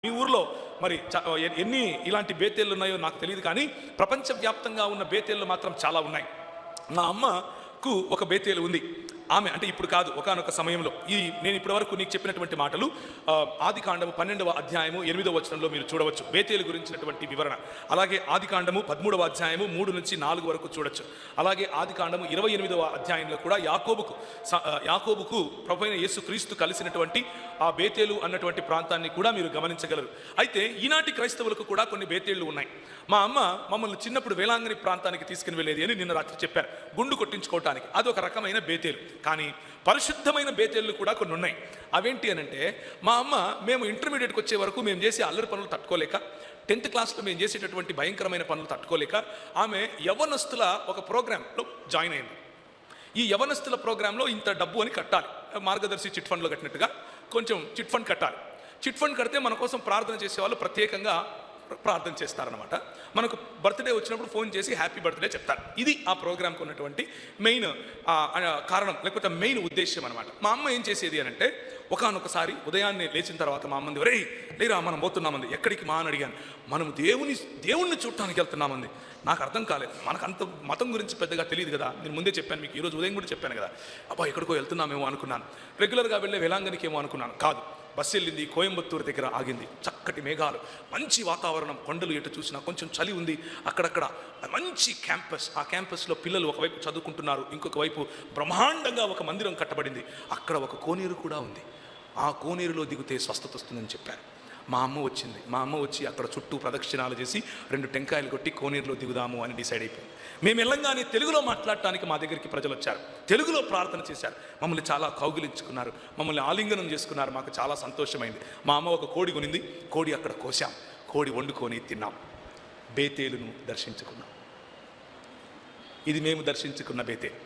మీ ఊర్లో మరి ఎన్ని ఇలాంటి బేతేళ్ళు ఉన్నాయో నాకు తెలియదు, కానీ ప్రపంచవ్యాప్తంగా ఉన్న బేతేళ్ళు మాత్రం చాలా ఉన్నాయి. మా అమ్మకు ఒక బేతేలు ఉంది. ఆమె అంటే ఇప్పుడు కాదు, ఒకానొక సమయంలో నేను ఇప్పటి వరకు నీకు చెప్పినటువంటి మాటలు ఆదికాండము 12వ అధ్యాయము 8వ వచనంలో మీరు చూడవచ్చు బేతేలు గురించినటువంటి వివరణ. అలాగే ఆదికాండము 13వ అధ్యాయము 3 నుంచి 4 వరకు చూడొచ్చు. అలాగే ఆదికాండము 28వ అధ్యాయంలో కూడా యాకోబుకు ప్రభువైన యేసుక్రీస్తు కలిసినటువంటి ఆ బేతేలు అన్నటువంటి ప్రాంతాన్ని కూడా మీరు గమనించగలరు. అయితే ఈనాటి క్రైస్తవులకు కూడా కొన్ని బేతేళ్లు ఉన్నాయి. మా అమ్మ మమ్మల్ని చిన్నప్పుడు వేలాంగని ప్రాంతానికి తీసుకుని వెళ్ళేది అని నిన్న రాత్రి చెప్పారు, గుండు కొట్టించుకోవటానికి. అది ఒక రకమైన బేతేలు. కానీ పరిశుద్ధమైన బేతేళ్ళు కూడా కొన్ని ఉన్నాయి. అవేంటి అనంటే, మా అమ్మ మేము ఇంటర్మీడియట్కి వచ్చే వరకు మేము చేసే అల్లరి పనులు తట్టుకోలేక, 10th క్లాస్లో మేము చేసేటటువంటి భయంకరమైన పనులు తట్టుకోలేక ఆమె యవ్వనస్తుల ఒక ప్రోగ్రాంలో జాయిన్ అయింది. ఈ యవ్వనస్తుల ప్రోగ్రాంలో ఇంత డబ్బు అని కట్టాలి, మార్గదర్శి చిట్ ఫండ్లో కట్టినట్టుగా కొంచెం చిట్ ఫండ్ కట్టాలి. చిట్ ఫండ్ కడితే మన కోసం ప్రార్థన చేసేవాళ్ళు ప్రత్యేకంగా ప్రార్థన చేస్తారనమాట. మనకు బర్త్డే వచ్చినప్పుడు ఫోన్ చేసి హ్యాపీ బర్త్డే చెప్తారు. ఇది ఆ ప్రోగ్రాంకి ఉన్నటువంటి మెయిన్ కారణం, లేకపోతే మెయిన్ ఉద్దేశం అనమాట. మా అమ్మ ఏం చేసేది అని అంటే, ఒకానొకసారి ఉదయాన్నే లేచిన తర్వాత మా అమ్మంది, ఒరే లేరా మనం పోతున్నామంది. ఎక్కడికి మా అని అడిగాను. మనం దేవుణ్ణి చూడటానికి వెళ్తున్నామంది. నాకు అర్థం కాలేదు, మనకు అంత మతం గురించి పెద్దగా తెలియదు కదా. నేను ముందే చెప్పాను మీకు, ఈరోజు ఉదయం కూడా చెప్పాను కదా. అబ్బా ఎక్కడికో వెళ్తున్నామేమో అనుకున్నాను, రెగ్యులర్గా వెళ్ళే వేలాంగనికి ఏమో అనుకున్నాను. కాదు, బస్సు వెళ్ళింది, కోయంబత్తూరు దగ్గర ఆగింది. చక్కటి మేఘాలు, మంచి వాతావరణం, కొండలు ఎటు చూసినా, కొంచెం చలి ఉంది. అక్కడక్కడ మంచి క్యాంపస్. ఆ క్యాంపస్లో పిల్లలు ఒకవైపు చదువుకుంటున్నారు, ఇంకొక వైపు బ్రహ్మాండంగా ఒక మందిరం కట్టబడింది. అక్కడ ఒక కోనేరు కూడా ఉంది. ఆ కోనేరులో దిగితే స్వస్థత వస్తుందని చెప్పారు. మా అమ్మ వచ్చింది. మా అమ్మ వచ్చి అక్కడ చుట్టూ ప్రదక్షిణాలు చేసి 2 టెంకాయలు కొట్టి కోనేరులో దిగుదాము అని డిసైడ్ అయిపోయింది. మేము వెళ్ళంగానే తెలుగులో మాట్లాడటానికి మా దగ్గరికి ప్రజలు వచ్చారు, తెలుగులో ప్రార్థన చేశారు, మమ్మల్ని చాలా కౌగిలించుకున్నారు, మమ్మల్ని ఆలింగనం చేసుకున్నారు. మాకు చాలా సంతోషమైంది. మా అమ్మ ఒక కోడి కొనింది, కోడి అక్కడ కోసాం, కోడి వండుకొని తిన్నాం, బేతేలును దర్శించుకున్నాం. ఇది మేము దర్శించుకున్న బేతేలు.